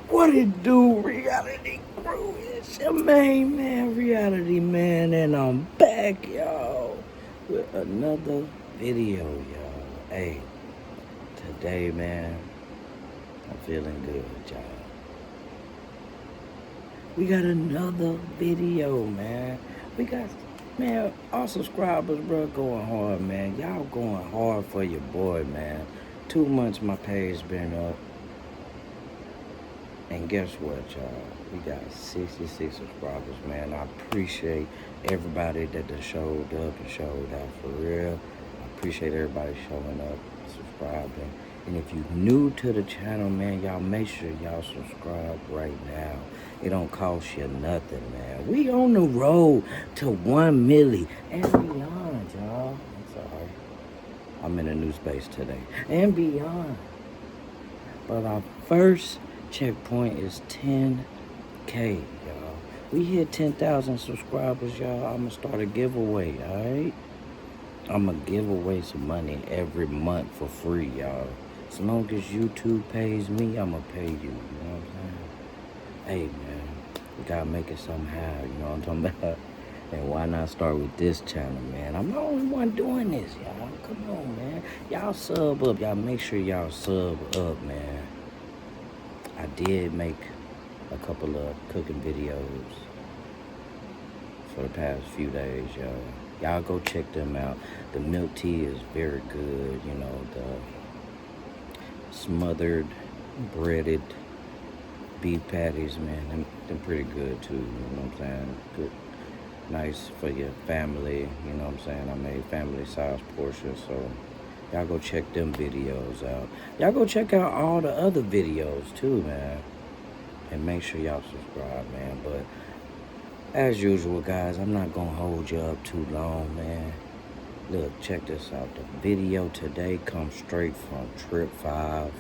What it do, Reality Crew? It's your main man, Reality Man, and I'm back, y'all, with another video, y'all. Hey, today, man, I'm feeling good, y'all. We got another video, man. We got, man, our subscribers, bro, going hard, man. Y'all going hard for your boy, man. 2 months my page been up. And guess what, y'all? We got 66 subscribers, man. I appreciate everybody that done showed up and showed out for real. I appreciate everybody showing up, subscribing. And if you new to the channel, man, y'all make sure y'all subscribe right now. It don't cost you nothing, man. We on the road to 1 milli and beyond, y'all. I'm sorry. I'm in a new space today. And beyond. But our first checkpoint is 10K, y'all. We hit 10,000 subscribers, y'all. I'm gonna start a giveaway, alright? I'm gonna give away some money every month for free, y'all. As long as YouTube pays me, I'm gonna pay you. You know what I'm saying? Hey, man, we gotta make it somehow. You know what I'm talking about? And why not start with this channel, man? I'm the only one doing this, y'all. Come on, man. Y'all sub up. Y'all make sure y'all sub up, man. I did make a couple of cooking videos for the past few days, y'all. Y'all go check them out. The milk tea is very good, you know, the smothered, breaded beef patties, man, they're pretty good too, you know what I'm saying? Good, nice for your family, you know what I'm saying? I made family size portions, so y'all go check them videos out. Y'all go check out all the other videos too, man. And make sure y'all subscribe, man. But as usual, guys, I'm not gonna hold you up too long, man. Look, check this out. The video today comes straight from Trip 5.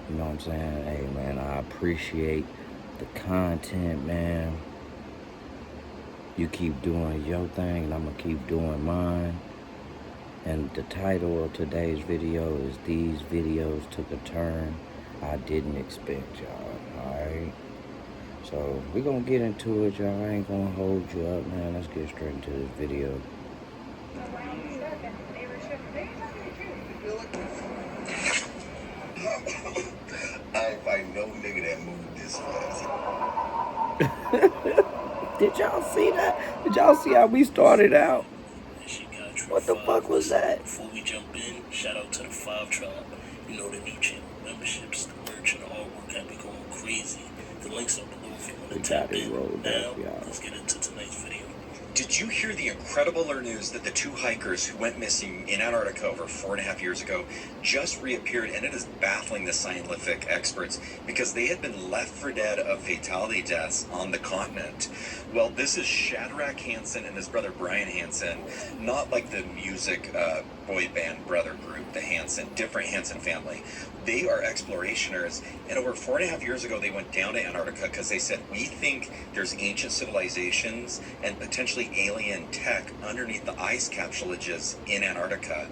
You know what I'm saying? Hey, man, I appreciate the content, man. You keep doing your thing, and I'm gonna keep doing mine. And the title of today's video is These Videos Took a Turn I Didn't Expect, y'all. Alright? So, we're gonna get into it, y'all. I ain't gonna hold you up, man. Let's get straight into this video. I find no nigga that moved this fast. Did y'all see that? Did y'all see how we started out? What the fuck was that? Before we jump in, shout out to the 5 Tribe. You know, the new channel memberships, the merch, and the artwork have been going crazy. The link's up below if you want to tap in. Now, let's get into tonight's video. Did you hear the incredible news that the 2 hikers who went missing in Antarctica over 4.5 years ago just reappeared, and it is baffling the scientific experts because they had been left for dead of fatality deaths on the continent. Well, this is Shadrach Hansen and his brother Brian Hansen, not like the music boy band brother group, the Hansen, different Hansen family. They are explorationers, and over 4.5 years ago they went down to Antarctica because they said, we think there's ancient civilizations and potentially alien tech underneath the ice capsulages in Antarctica.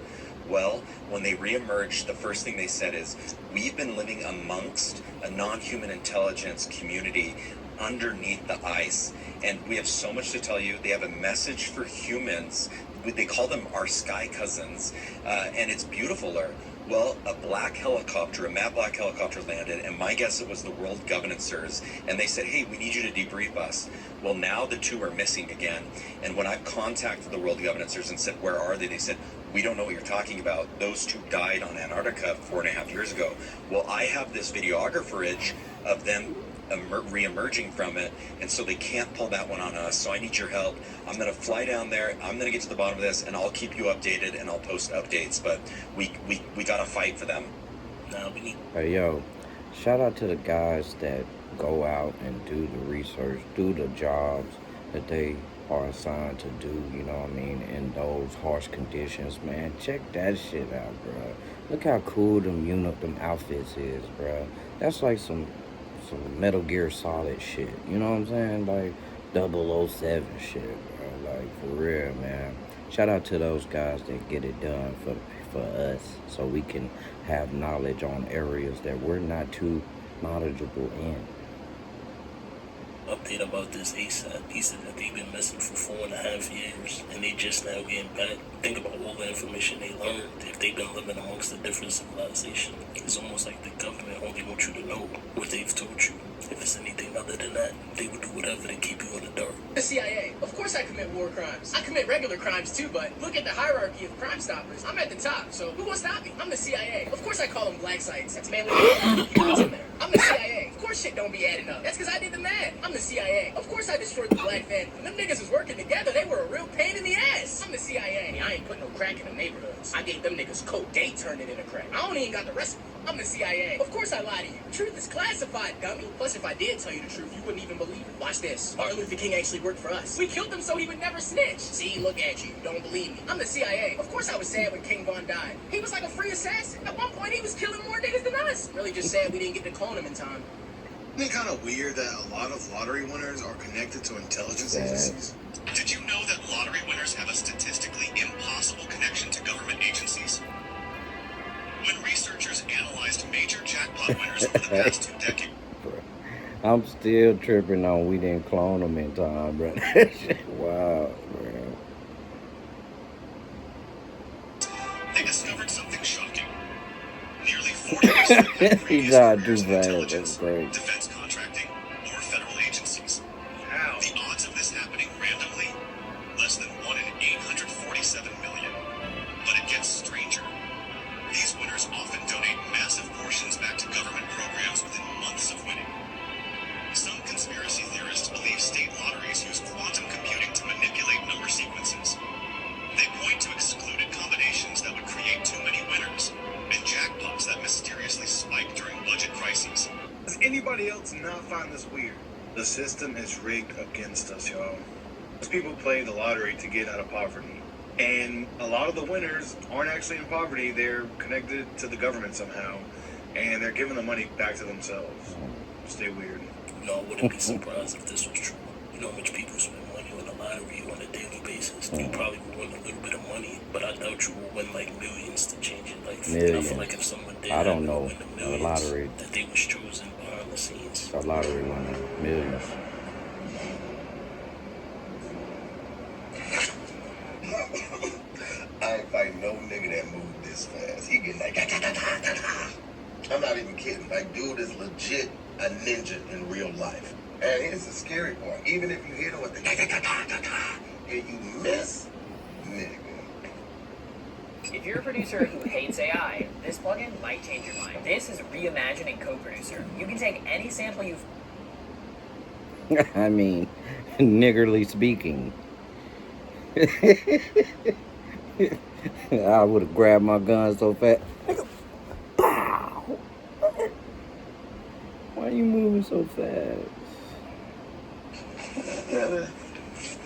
Well, when they reemerged, the first thing they said is, we've been living amongst a non-human intelligence community underneath the ice, and we have so much to tell you. They have a message for humans. They call them our sky cousins, and it's beautiful there. Well, a black helicopter, a matte black helicopter landed, and my guess it was the World Governors, and they said, hey, we need you to debrief us. Well, now the 2 are missing again, and when I contacted the World Governors and said, where are they? They said, we don't know what you're talking about. Those 2 died on Antarctica 4.5 years ago. Well, I have this videographerage of them re-emerging from it, and so they can't pull that one on us, so I need your help. I'm going to fly down there, I'm going to get to the bottom of this, and I'll keep you updated, and I'll post updates, but we got to fight for them. Now we need... Hey, yo, shout out to the guys that go out and do the research, do the jobs that they are assigned to do, you know what I mean, in those harsh conditions, man. Check that shit out, bro. Look how cool them outfits is, bro. That's like some Metal Gear Solid shit, you know what I'm saying? Like 007 shit, bro. Like, for real, man. Shout out to those guys that get it done for us, so we can have knowledge on areas that we're not too knowledgeable in. update about this ASAP. He said that they've been missing for 4.5 years, and they just now getting back. Think about all the information they learned. If they've been living amongst a different civilization, it's almost like the government only wants you to know what they've told you. If it's anything other than that, they would do whatever to keep you in the dark. The CIA. Of course I commit war crimes. I commit regular crimes too, but look at the hierarchy of Crime Stoppers. I'm at the top, so who will stop me? I'm the CIA. Of course I call them black sites. That's mainly humans in there. I'm the CIA. Of course shit don't be adding up. That's because I did the math. I'm the CIA. Of course I destroyed the black family. When them niggas was working together, they were a real pain in the ass. I'm the CIA. I ain't putting no crack in them neighborhoods. I gave them niggas coke. They turned it into crack. I don't even got the recipe. I'm the CIA. Of course I lie to you. The truth is classified, dummy. Plus, if I did tell you the truth, you wouldn't even believe it. Watch this. Martin Luther King actually worked for us. We killed him so he would never snitch. See, look at you. Don't believe me. I'm the CIA. Of course I was sad when King Von died. He was like a free assassin. At one point, he was killing more niggas than us. Really just sad we didn't get to clone him in time. Isn't it kind of weird that a lot of lottery winners are connected to intelligence agencies? Did you know that lottery winners have a statistically impossible connection to government agencies? When researchers analyzed major jackpot winners over the past 2 decades, I'm still tripping on we didn't clone them in time, bro. Wow, man. they discovered something shocking. Nearly 40% of He previous tried to careers do in that. intelligence, That's great. defense contracting, or federal agencies. How? The odds of this happening randomly? Less than 1 in 847 million. But it gets stranger. These winners often donate massive portions back to government programs within months of winning. Some conspiracy theorists believe state lotteries use quantum computing to manipulate number sequences. They point to excluded combinations that would create too many winners, and jackpots that mysteriously spike during budget crises. Does anybody else not find this weird? The system is rigged against us, y'all. Most people play the lottery to get out of poverty. And a lot of the winners aren't actually in poverty. They're connected to the government somehow. And they're giving the money back to themselves. Stay weird. You know, I wouldn't be surprised if this was true. You know how much people spend money on the lottery on a daily basis. You probably will win a little bit of money, but I doubt you will win like millions to change your life. And I Millions. feel like if someone did I don't happen to know. win the The millions, lottery. that they was chosen behind the scenes. A lottery winner, millions. I ain't fighting no nigga that moved this fast. He getting like, da, da, da, da, da, da. I'm not even kidding. Like, dude is legit a ninja in real life. And here's the scary part. Even if you hit him with the da, da, da, da, da, da, and you miss, nigga. If you're a producer who hates AI, this plugin might change your mind. This is Reimagining Co-Producer. You can take any sample you've... I mean, niggerly speaking. I would have grabbed my gun so fast. Pow! Why are you moving so fast?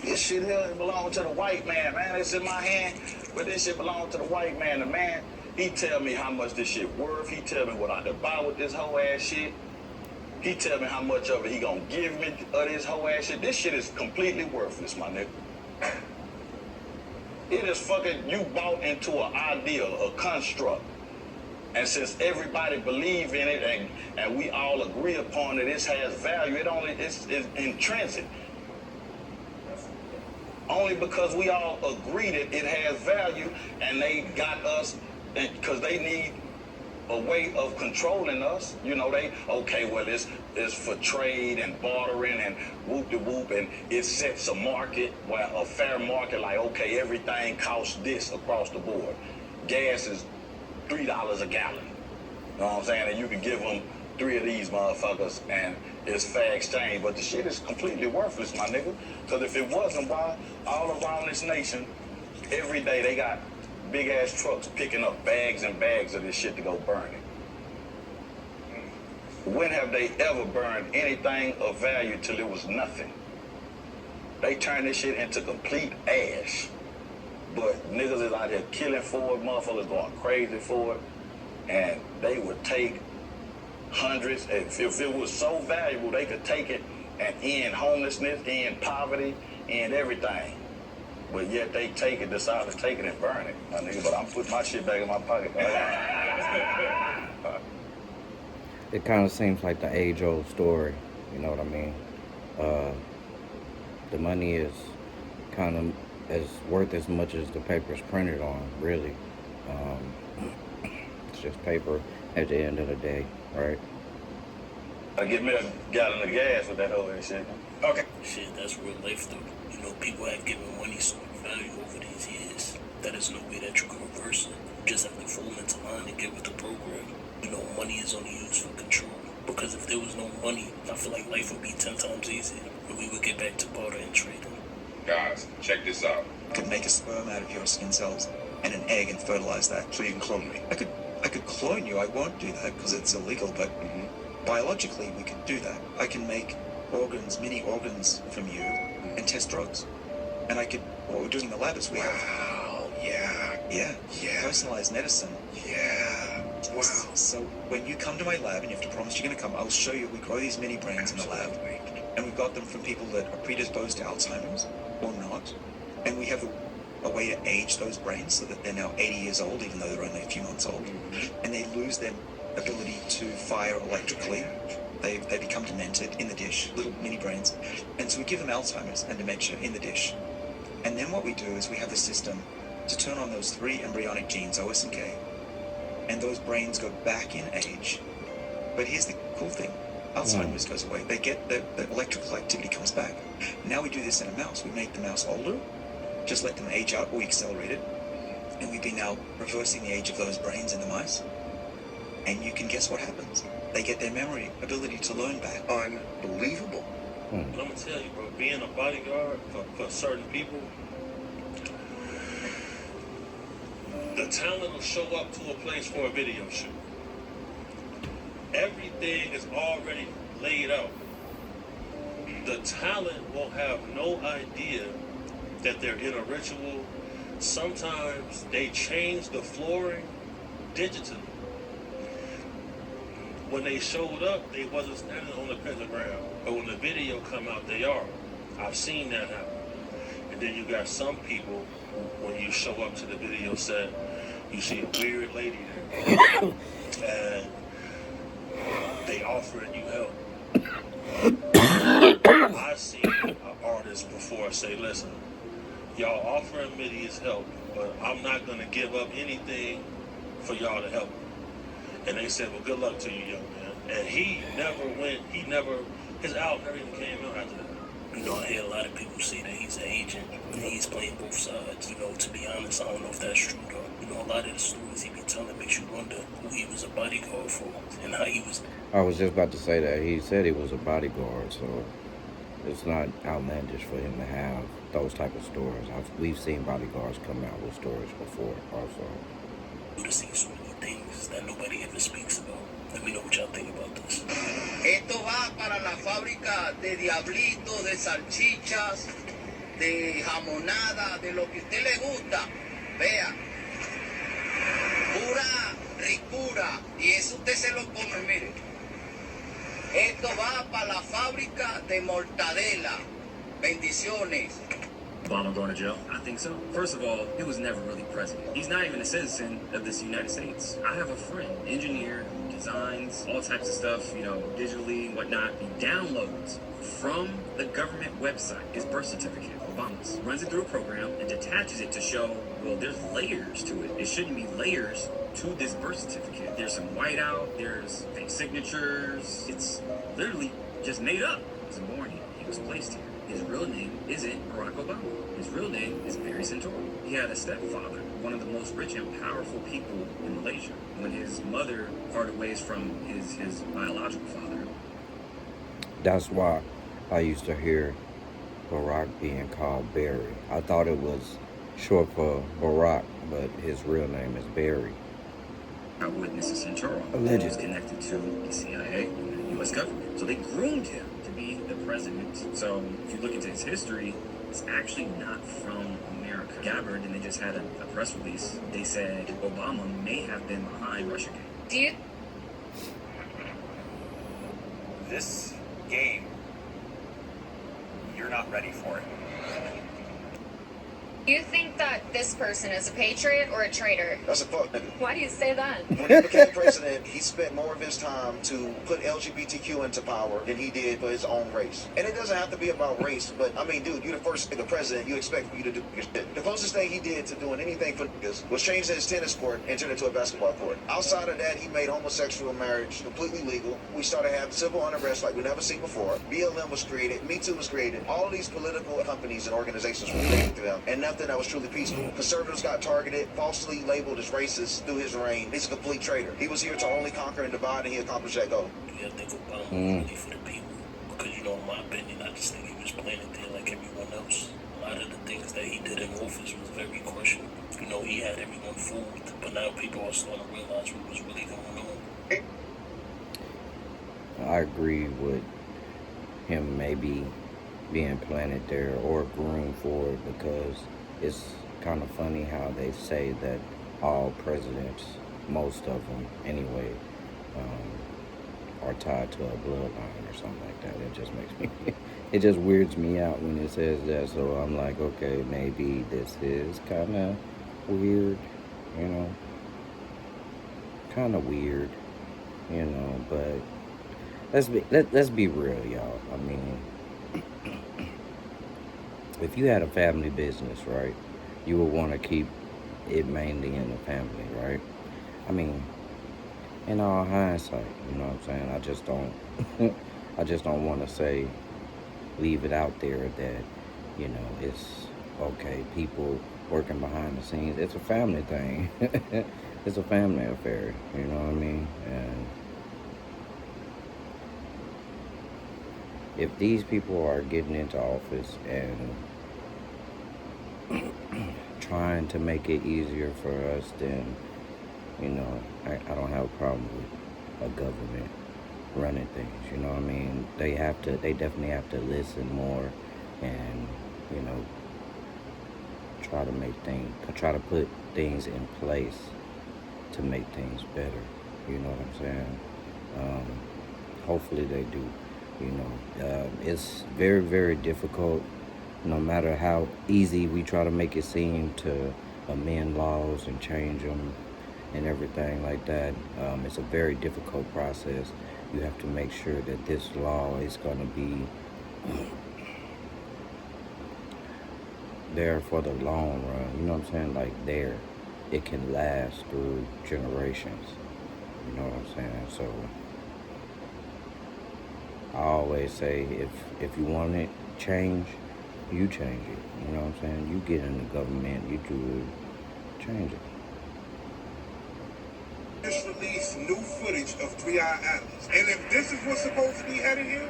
This shit here belong to the white man, man. It's in my hand, but this shit belong to the white man. The man, he tell me how much this shit worth. He tell me what I could buy with this whole ass shit. He tell me how much of it he gonna give me of this whole ass shit. This shit is completely worthless, my nigga. It is fucking, you bought into an ideal, a construct. And since everybody believe in it and we all agree upon it, it has value, it's intrinsic. Only because we all agree that it has value and they got us, because they need a way of controlling us. You know, well, it's for trade and bartering and whoop-de-whoop, and it sets a market, a fair market, like, okay, everything costs this across the board. Gas is $3 a gallon. You know what I'm saying? And you can give them 3 of these motherfuckers and it's fair exchange, but the shit is completely worthless, my nigga. Because if it wasn't, why all around this nation, every day they got big ass trucks picking up bags and bags of this shit to go burn it. When have they ever burned anything of value till it was nothing? They turn this shit into complete ash. But niggas is out here killing for it, motherfuckers going crazy for it, and they would take hundreds. If it was so valuable, they could take it and end homelessness, end poverty, end everything. But yet they decide to take it and burn it, my nigga. But I'm putting my shit back in my pocket. It kind of seems like the age-old story. You know what I mean? The money is kind of as worth as much as the paper's printed on, really. It's just paper at the end of the day, right? I get me a gallon of gas with that whole shit. Okay. Shit, that's real life though. You know, people have given money so much value over these years. That is no way that you can reverse it. You just have to fall into line and get with the program. You know, money is only used for control. Because if there was no money, I feel like life would be 10 times easier. And we would get back to barter and trading. Guys, check this out. I could make a sperm out of your skin cells and an egg and fertilize that. So you can clone me. I could clone you. I won't do that because it's illegal, but biologically we could do that. I can make organs, mini organs from you and test drugs. And I could, what we're doing in the lab is we have... Wow, yeah. Personalized medicine. Yeah. Wow. So when you come to my lab and you have to promise you're going to come, I'll show you, we grow these mini brains in the lab. And we've got them from people that are predisposed to Alzheimer's or not. And we have a way to age those brains so that they're now 80 years old, even though they're only a few months old. And they lose their ability to fire electrically. They become demented in the dish, little mini brains. And so we give them Alzheimer's and dementia in the dish. And then what we do is we have the system to turn on those 3 embryonic genes, OS and K, and those brains go back in age. But here's the cool thing. Alzheimer's goes away. They get the electrical activity comes back. Now we do this in a mouse. We make the mouse older, just let them age out, or we accelerate it. And we've been now reversing the age of those brains in the mice. And you can guess what happens. They get their memory, ability to learn back. Unbelievable. But I'm gonna tell you, bro, being a bodyguard for certain people, the talent will show up to a place for a video shoot. Everything is already laid out. The talent will have no idea that they're in a ritual. Sometimes they change the flooring digitally. When they showed up, they wasn't standing on the pentagram. But when the video come out, they are. I've seen that happen. And then you got some people, when you show up to the video set, you see a weird lady there. And they offering you help. I've seen an artist before say, listen, y'all offering me his help, but I'm not going to give up anything for y'all to help me. And they said, well, good luck to you, young man. And his album never even came out after that. You know, I hear a lot of people say that he's an agent and he's playing both sides. You know, to be honest, I don't know if that's true though. You know, a lot of the stories he be telling makes you wonder who he was a bodyguard for and how he was. I was just about to say that. He said he was a bodyguard, so it's not outlandish for him to have those type of stories. We've seen bodyguards come out with stories before also. To see so many things that nobody ever speaks about. Let me know what y'all think about this. Esto va para la fábrica de diablitos, de salchichas, de jamonada, de lo que a usted le gusta. Vea, pura ricura. Y eso usted se lo come, mire. Esto va para la fábrica de mortadela. Bendiciones. Obama going to jail? I think so. First of all, he was never really president. He's not even a citizen of this United States. I have a friend, engineer, who designs all types of stuff, you know, digitally and whatnot. He downloads from the government website his birth certificate, Obama's, runs it through a program and detaches it to show, well, there's layers to it. There shouldn't be layers to this birth certificate. There's some whiteout, there's fake signatures. It's literally just made up. He was born here. He was placed here. His real name isn't Barack Obama. His real name is Barry Santorum. He had a stepfather, one of the most rich and powerful people in Malaysia. When his mother parted ways from his biological father. That's why I used to hear Barack being called Barry. I thought it was short for Barack, but his real name is Barry. Eyewitness Santorum, Allegedly. who was connected to the CIA and the U.S. government. So they groomed him to be the president. So if you look into his history, it's actually not from America. Gabbard, and they just had a press release. They said Obama may have been behind Russiagate. Do you This game, you're not ready for it. You think that this person is a patriot or a traitor? That's a fuck nigga. Why do you say that? When he became president, he spent more of his time to put LGBTQ into power than he did for his own race. And it doesn't have to be about race, but I mean, dude, you're the first nigga president, you expect you to do your shit. The closest thing he did to doing anything for niggas was change his tennis court and turn it into a basketball court. Outside of that, he made homosexual marriage completely legal. We started having civil unrest like we never seen before. BLM was created, Me Too was created. All of these political companies and organizations were created through him, and nothing that was truly peaceful. Conservatives got targeted, falsely labeled as racist through his reign. He's a complete traitor. He was here to only conquer and divide, and he accomplished that goal. Yeah, I think Obama was really for the people. Because, you know, in my opinion, I just think he was playing it there like everyone else. A lot of the things that he did in office was very questionable. You know, he had everyone fooled, but now people are starting to realize what was really going on. I agree with him maybe being planted there or groomed for it, because it's kind of funny how they say that all presidents, most of them anyway, are tied to a bloodline or something like that. It just makes me, it just weirds me out when it says that. So I'm like, okay, maybe this is kind of weird, you know, kind of weird, you know, but let's be real, y'all. I mean, if you had a family business, right, you would want to keep it mainly in the family, right? I mean, in all hindsight, you know what I'm saying? I just don't want to say, leave it out there that, you know, it's okay, people working behind the scenes. It's a family thing. It's a family affair, you know what I mean? And if these people are getting into office and trying to make it easier for us, then, you know, I don't have a problem with a government running things, you know what I mean? They definitely have to listen more and, you know, try to put things in place to make things better, you know what I'm saying? Hopefully they do, you know. It's very, very difficult, no matter how easy we try to make it seem, to amend laws and change them and everything like that. It's a very difficult process. You have to make sure that this law is going to be there for the long run. You know what I'm saying? Like there, it can last through generations. You know what I'm saying? So I always say, if you want it change, you change it. You know what I'm saying? You get in the government, you do it, change it. Just released new footage of 3i Atlas. And if this is what's supposed to be headed here,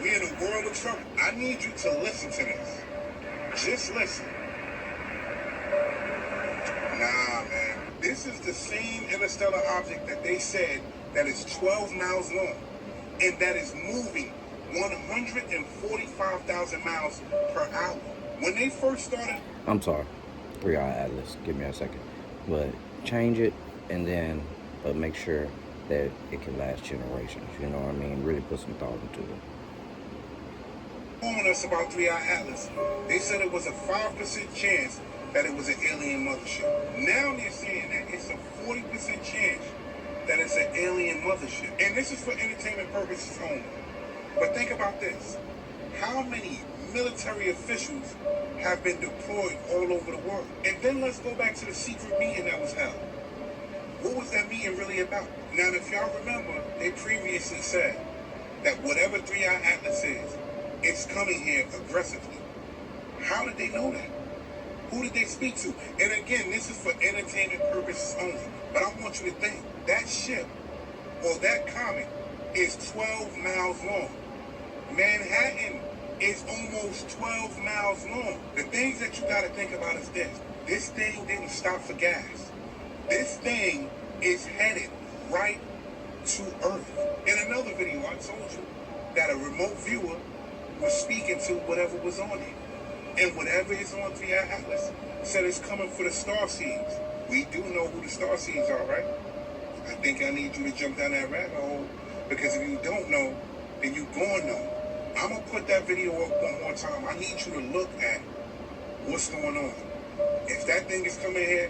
we in a world of trouble. I need you to listen to this. Just listen. Nah, man. This is the same interstellar object that they said that is 12 miles long and that is moving 145,000 miles per hour. When they first started... I'm sorry. 3i Atlas. Give me a second. But change it, and then but make sure that it can last generations. You know what I mean? Really put some thought into it. Warning us about 3i Atlas. They said it was a 5% chance that it was an alien mothership. Now they're saying that it's a 40% chance that it's an alien mothership. And this is for entertainment purposes only. But think about this. How many military officials have been deployed all over the world? And then let's go back to the secret meeting that was held. What was that meeting really about? Now, if y'all remember, they previously said that whatever 3i Atlas is, it's coming here aggressively. How did they know that? Who did they speak to? And again, this is for entertainment purposes only. But I want you to think, that ship or that comet is 12 miles long. Manhattan is almost 12 miles long. The things that you got to think about is this. This thing didn't stop for gas. This thing is headed right to Earth. In another video, I told you that a remote viewer was speaking to whatever was on it. And whatever is on 3i Atlas said it's coming for the star seeds. We do know who the star seeds are, right? I think I need you to jump down that rabbit hole, because if you don't know, then you gonna know. I'm gonna put that video up one more time. I need you to look at what's going on. If that thing is coming here,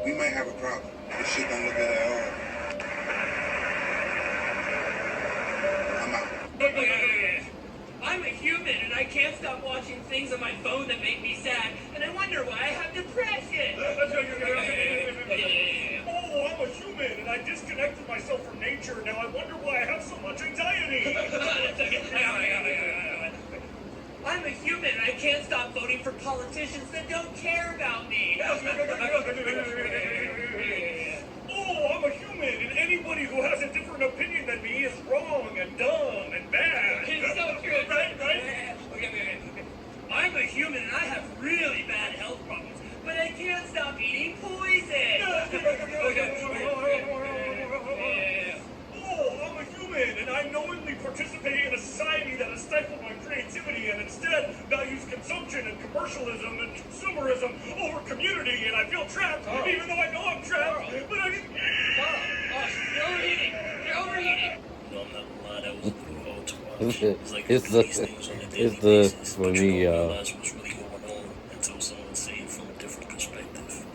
we might have a problem. This shit don't look good at all. I'm out. I'm a human and I can't stop watching things on my phone that make me sad, and I wonder why I have depression. Oh, I'm a human and I disconnected myself from nature. Now I wonder why I have so much anxiety. I'm a human and I can't stop voting for politicians that don't care about me. Oh, I'm a human and anybody who has a different opinion than me is wrong and dumb and bad. It's so true. Right? I'm a human and I have really bad health problems, but I can't stop eating poison. Oh, I'm a human and I knowingly participate in a society that has stifled my creativity and instead values consumption and commercialism and consumerism over community, and I feel trapped even though I know I'm trapped. But I just... You're overheating. You're overheating. No, I'm not gonna lie, that was pretty hard to watch. It's like It's these things on a daily the basis, for but me, you don't realize what's really going on until someone sees it from a different perspective.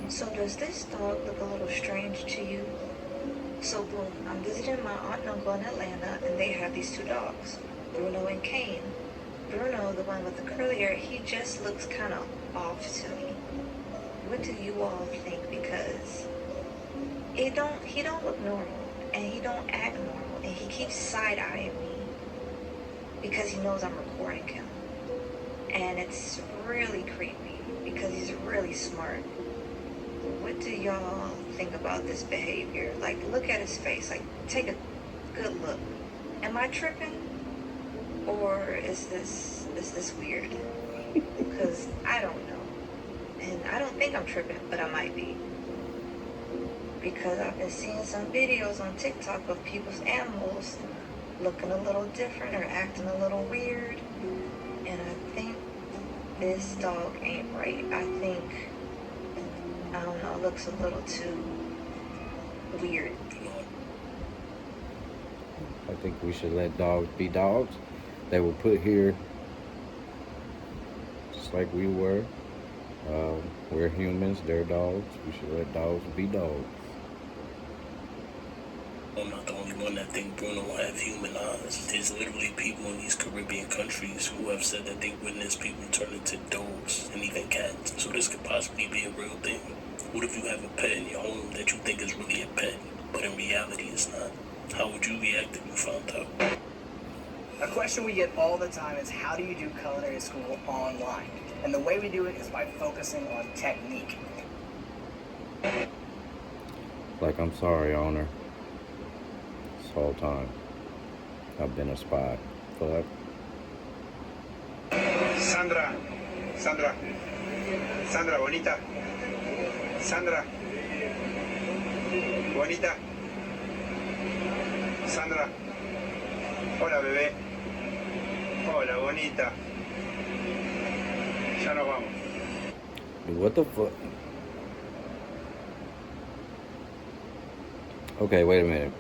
So does this dog look a little strange to you? So boom, I'm visiting my aunt and uncle in Atlanta, and they have these two dogs, Bruno and Kane. Bruno, the one with the curly hair, he just looks kind of off to me. What do you all think? Because he don't look normal, and he don't act normal, and he keeps side-eyeing me because he knows I'm recording him. And it's really creepy because he's really smart. What do y'all think about this behavior? Like, look at his face. Like, take a good look. Am I tripping? Or is this weird? Because I don't know. And I don't think I'm tripping, but I might be. Because I've been seeing some videos on TikTok of people's animals looking a little different or acting a little weird. And I think this dog ain't right. I think, I don't know, it looks a little too weird. I think we should let dogs be dogs. They were put here just like we were. We're humans, they're dogs. We should let dogs be dogs. I'm not the only one that think Bruno will have human eyes. There's literally people in these Caribbean countries who have said that they witnessed people turn into dogs and even cats. So this could possibly be a real thing. What if you have a pet in your home that you think is really a pet, but in reality it's not? How would you react if you found out? A question we get all the time is, how do you do culinary school online? And the way we do it is by focusing on technique. Like, I'm sorry, owner. This whole time, I've been a spy. Fuck. Sandra, bonita. Sandra, bonita. Sandra, hola bebé. Hola bonita. Ya nos vamos. What the fuck? Okay, wait a minute.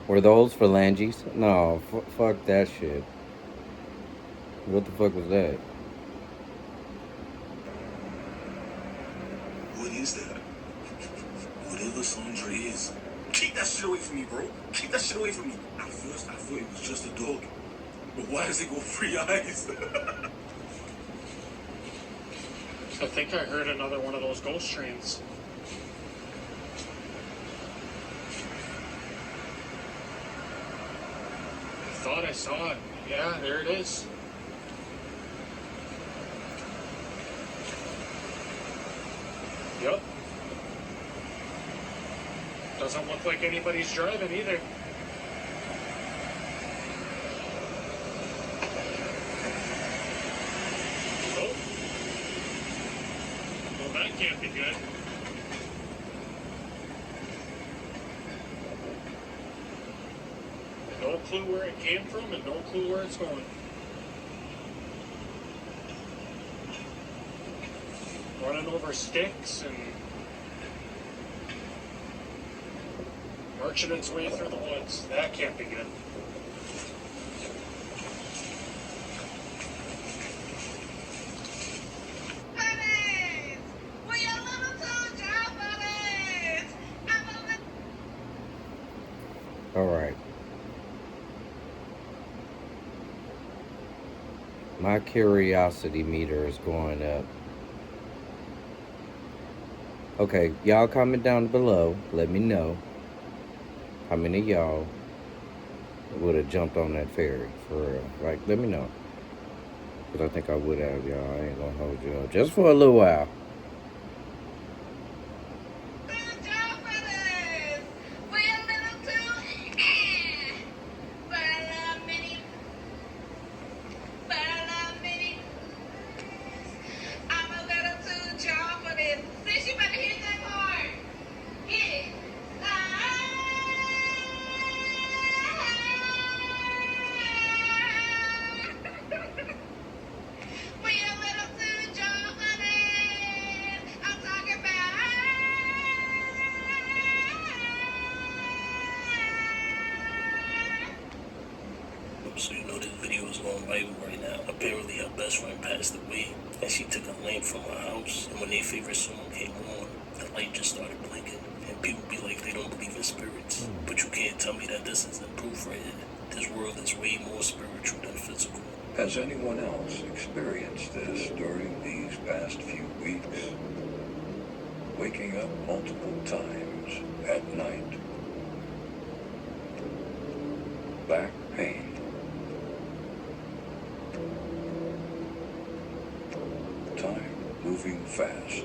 Were those phalanges? No, fuck that shit. What the fuck was that? What is that? Whatever Sandra is. Keep that shit away from me, bro. Keep that shit away from me. At first, I thought it was just a dog. But why does it go 3 eyes? I think I heard another one of those ghost trains. I thought I saw it. Yeah, there it is. Yep. Doesn't look like anybody's driving either. Oh. Well, that can't be good. No clue where it came from and no clue where it's going. running over sticks and marching its way through the woods. That can't be good. All right. My curiosity meter is going up. Okay, y'all comment down below. Let me know how many of y'all would have jumped on that ferry, for real. Like, let me know. Because I think I would have, y'all. I ain't gonna hold you up. Just for a little while. So you know this video is going viral right now. Apparently her best friend passed away and she took a lamp from her house, and when their favorite song came on, the light just started blinking. And people be like, they don't believe in spirits. But you can't tell me that this isn't proof right here. This world is way more spiritual than physical. Has anyone else experienced this during these past few weeks? Waking up multiple times at night. Back pain. Time moving fast.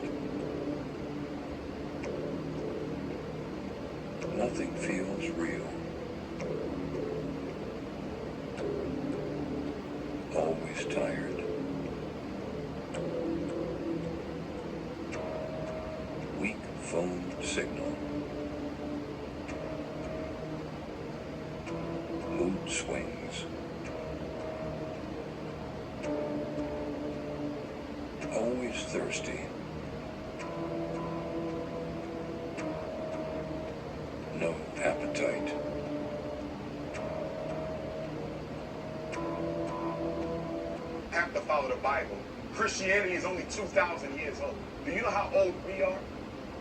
Nothing feels real. Always tired. Weak phone signal. Mood swings. Always thirsty. No appetite. Have to follow the Bible. Christianity is only 2,000 years old. Do you know how old we are?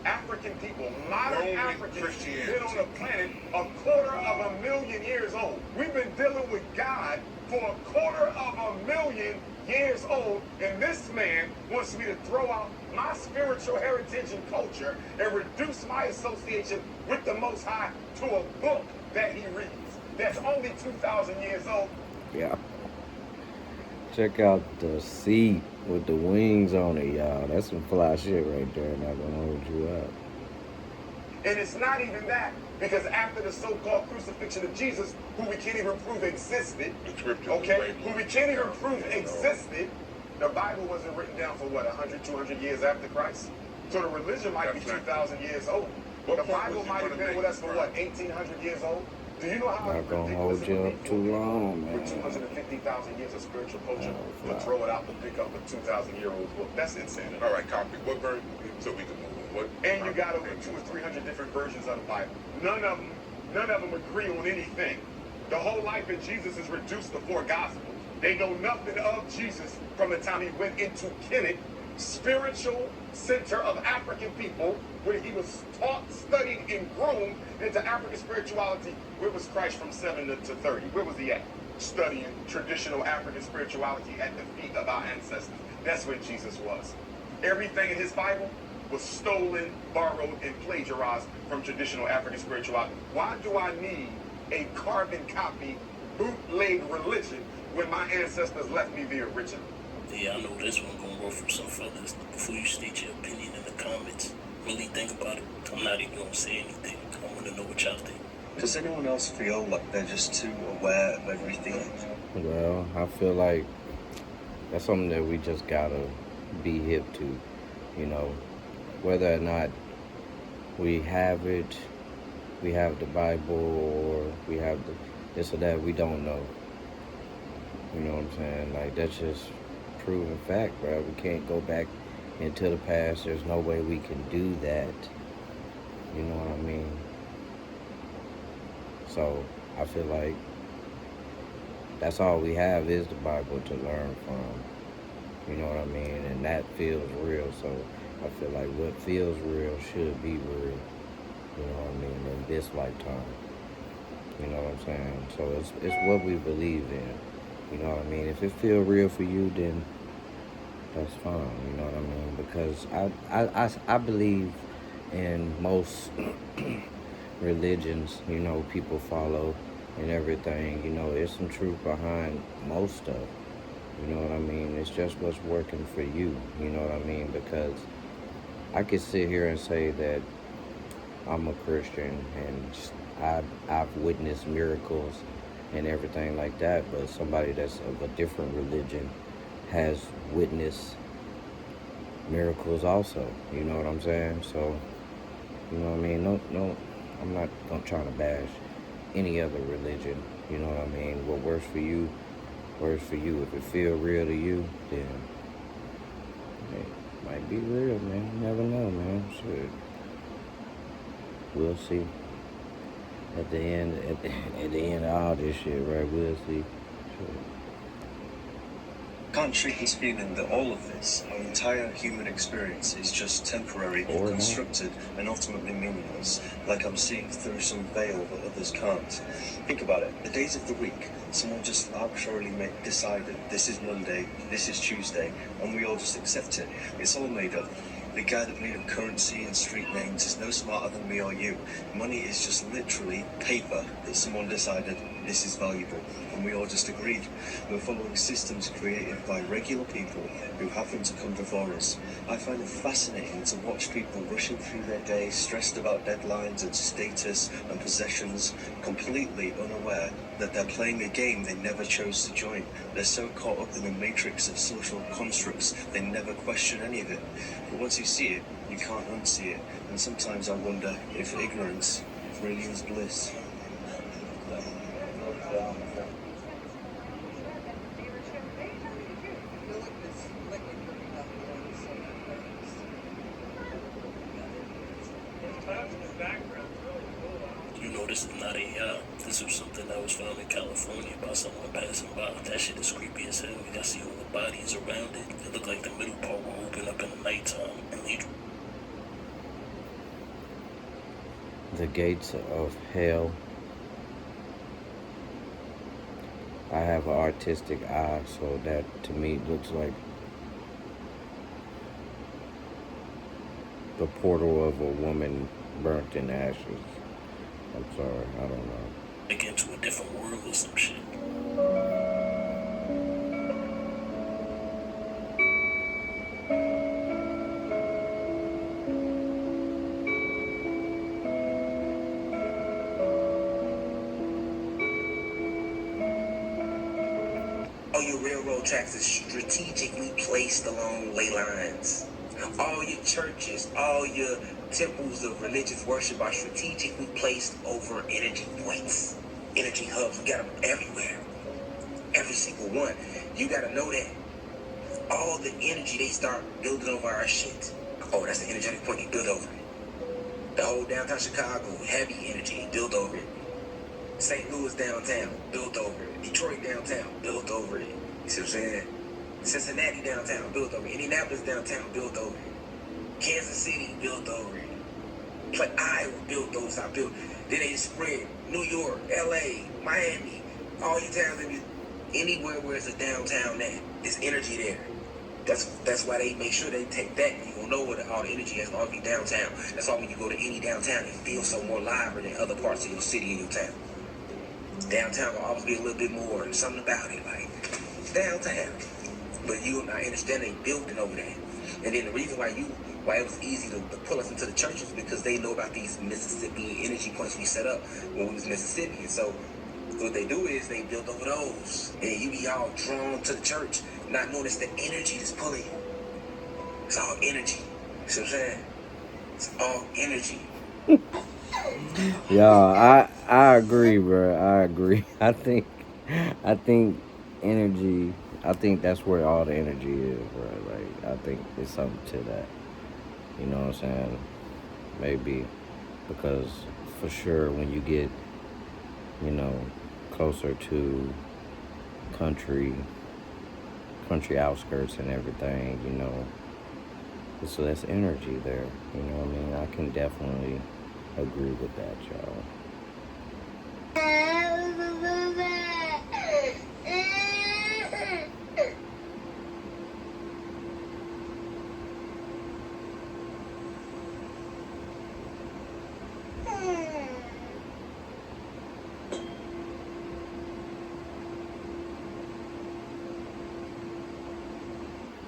African people, modern Roman Africans, Christianity. been on the planet 250,000 years old. We've been dealing with God for 250,000 years old, and this man wants me to throw out my spiritual heritage and culture and reduce my association with the Most High to a book that he reads that's only 2,000 years old. Yeah. Check out the seat with the wings on it, y'all. That's some fly shit right there. Not gonna hold you up. And it's not even that, because after the so-called crucifixion of Jesus, who we can't even prove existed, okay, who we can't even prove existed, the Bible wasn't written down for what, 100, 200 years after Christ? So the religion might be 2,000 years old. The Bible might have been with us for what, 1,800 years old? Do you know how Not gonna hold you up too long, man. with 250,000 years of spiritual culture to throw it out to pick up a 2,000-year-old book? That's insanity. All right, copy. What version? So we can move on. What? And you got over 200 or 300 different versions of the Bible. None of them agree on anything. The whole life of Jesus is reduced to 4 Gospels. They know nothing of Jesus from the time he went into Kemet, spiritual center of African people, where he was taught, studied, and groomed into African spirituality. Where was Christ from 7 to 30? Where was he at? Studying traditional African spirituality at the feet of our ancestors. That's where Jesus was. Everything in his Bible was stolen, borrowed, and plagiarized from traditional African spirituality. Why do I need a carbon copy, bootleg religion when my ancestors left me the original? Yeah, I know this one gonna ruffle some feathers. Before you state your opinion in the comments, really think about it. I'm not even gonna say anything. I wanna know what y'all think. Does anyone else feel like they're just too aware of everything? Well, I feel like that's something that we just gotta be hip to, you know, whether or not we have it, we have the Bible, or we have the this or that, we don't know. You know what I'm saying? Like, that's just proven fact, bro. We can't go back into the past. There's no way we can do that. You know what I mean? So I feel like that's all we have is the Bible to learn from. You know what I mean? And that feels real. So I feel like what feels real should be real. You know what I mean? In this lifetime. You know what I'm saying? So it's what we believe in. You know what I mean? If it feels real for you, then that's fine. You know what I mean? Because I believe in most religions, you know, people follow and everything. You know, there's some truth behind most stuff. You know what I mean? It's just what's working for you. You know what I mean? Because I could sit here and say that I'm a Christian and I've witnessed miracles and everything like that, but somebody that's of a different religion has witnessed miracles also. You know what I'm saying? So, you know what I mean? No, I'm not trying to bash any other religion. You know what I mean? What works for you, works for you. If it feels real to you, then it might be real, man. You never know, man. Shit. We'll see. At the end of all this shit, right? We'll see. Shit. Can't shake this feeling that all of this, our entire human experience, is just temporary, Or not. constructed, and ultimately meaningless. Like I'm seeing through some veil that others can't. Think about it. The days of the week, someone just arbitrarily decided this is Monday, this is Tuesday, and we all just accept it. It's all made up. The guy that made up currency and street names is no smarter than me or you. Money is just literally paper that someone decided this is valuable, and we all just agreed. We're following systems created by regular people who happen to come before us. I find it fascinating to watch people rushing through their day, stressed about deadlines and status and possessions, completely unaware that they're playing a game they never chose to join. They're so caught up in the matrix of social constructs, they never question any of it. But once you see it, you can't unsee it. And sometimes I wonder if ignorance really is bliss. You know, this is not AI. This was something that was found in California by someone passing by. That shit is creepy as hell. You gotta see all the bodies around it. It looked like the middle part will open up in the nighttime. And The gates of hell. I have an artistic eye, so that to me looks like the portal of a woman burnt in ashes. I'm sorry, I don't know. they get into a different world or some shit. All your railroad tracks are strategically placed along ley lines. All your churches, all your temples of religious worship are strategically placed over energy points, energy hubs. We got them everywhere. Every single one. You got to know that. All the energy they start building over our shit. Oh, that's the energetic point they build over it. The whole downtown Chicago, heavy energy, they build over it. St. Louis downtown, built over it. Detroit downtown, built over it. You see what I'm saying? Cincinnati downtown, built over it. Indianapolis downtown, built over it. Kansas City, built over it. But Iowa built those out, built. Then they spread New York, LA, Miami, all your towns, anywhere where it's a downtown at, there's energy there. That's why they make sure they take that. You will know where all the energy is going to be downtown. That's why when you go to any downtown, it feels so more lively than other parts of your city and your town. Downtown will always be a little bit more, something about it, like downtown. But you and I understand they building over there. And then the reason why it was easy to pull us into the churches because they know about these Mississippi energy points we set up when we was Mississippi. And so what they do is they build over those. And you be all drawn to the church, not knowing it's the energy that's pulling you. It's all energy. See what I'm saying? It's all energy. Yeah, I agree, bro. I agree. I think energy. I think that's where all the energy is, bro. Like, I think it's something to that. You know what I'm saying? Maybe because for sure when you get, you know, closer to country outskirts and everything, you know, so that's energy there. You know what I mean? I can definitely agree with that, y'all.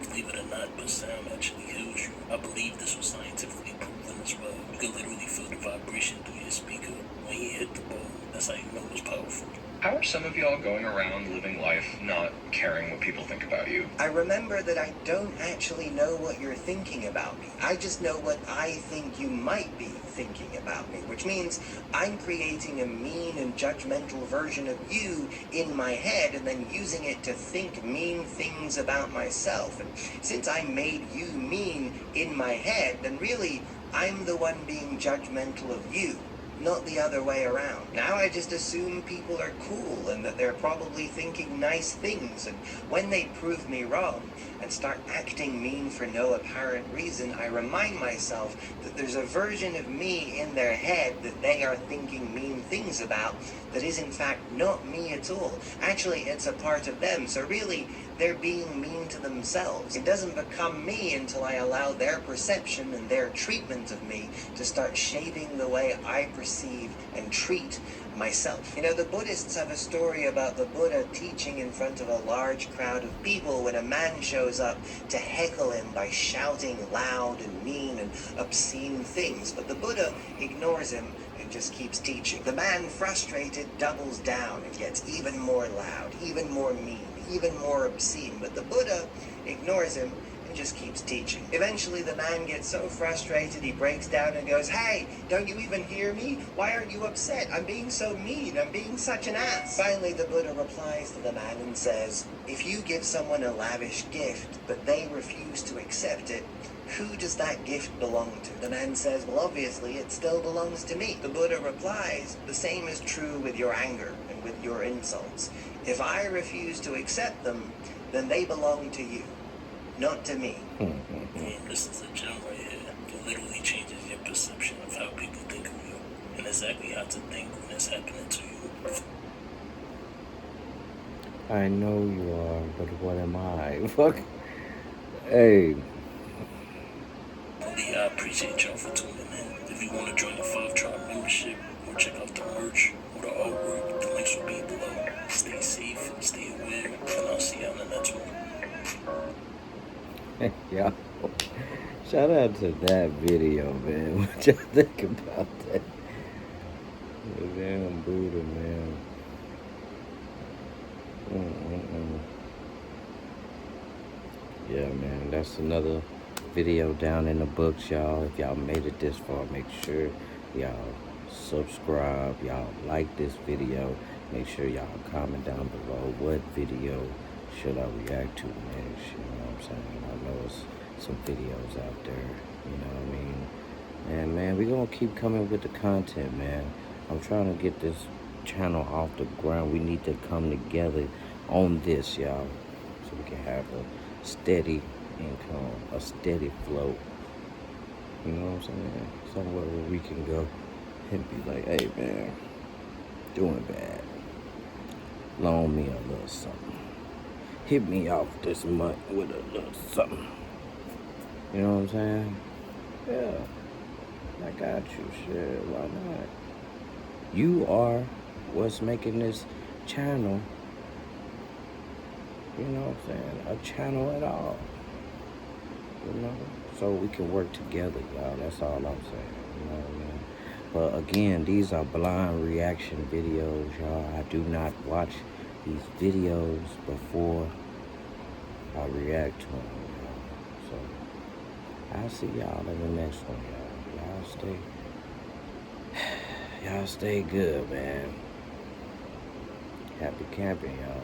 Believe it or not, but sound actually heals you. I believe this was scientifically proven as well. You can literally feel the vibration through your speaker when you hit the ball. That's how you know it's powerful. How are some of y'all going around living life not caring what people think about you? I remember that I don't actually know what you're thinking about me. I just know what I think you might be thinking about me, which means I'm creating a mean and judgmental version of you in my head and then using it to think mean things about myself. And since I made you mean in my head, then really I'm the one being judgmental of you, not the other way around. Now I just assume people are cool and that they're probably thinking nice things, and when they prove me wrong and start acting mean for no apparent reason, I remind myself that there's a version of me in their head that they are thinking mean things about that is in fact not me at all. Actually, it's a part of them, so really they're being mean to themselves. It doesn't become me until I allow their perception and their treatment of me to start shaping the way I perceive and treat myself. You know, the Buddhists have a story about the Buddha teaching in front of a large crowd of people when a man shows up to heckle him by shouting loud and mean and obscene things, but the Buddha ignores him and just keeps teaching. The man, frustrated, doubles down and gets even more loud, even more mean, even more obscene, but the Buddha ignores him and just keeps teaching. Eventually the man gets so frustrated he breaks down and goes, "Hey, don't you even hear me? Why aren't you upset? I'm being so mean. I'm being such an ass." Finally the Buddha replies to the man and says, "If you give someone a lavish gift but they refuse to accept it, who does that gift belong to?" The man says, "Well, obviously it still belongs to me." The Buddha replies, "The same is true with your anger and with your insults. If I refuse to accept them, then they belong to you, not to me." This is a gem right here. It literally changes your perception of how people think of you and exactly how to think when it's happening to you. I know you are, but what am I? Fuck. Hey. Buddy, I appreciate y'all for tuning in. If you want to join the 5-Tribe membership or check out the merch or the artwork, the links will be below. Stay safe, stay aware, and I'll see you on the next one. Hey, y'all. Shout out to that video, man. What y'all think about that? The damn Buddha, man. Yeah, man. That's another video down in the books, y'all. If y'all made it this far, make sure y'all subscribe. Y'all like this video. Make sure y'all comment down below what video should I react to next. You know what I'm saying? I know it's some videos out there. You know what I mean? And man, we're gonna keep coming with the content, man. I'm trying to get this channel off the ground. We need to come together on this, y'all, so we can have a steady income, a steady flow. You know what I'm saying? Somewhere where we can go and be like, "Hey man, doing bad. Loan me a little something. Hit me off this month with a little something." You know what I'm saying? Yeah. I got you, shit. Why not? You are what's making this channel, you know what I'm saying, a channel at all. You know? So we can work together, y'all. That's all I'm saying. You know what I mean? But again, these are blind reaction videos, y'all. I do not watch these videos before I react to them, y'all. So I'll see y'all in the next one, y'all. Y'all stay good, man. Happy camping, y'all.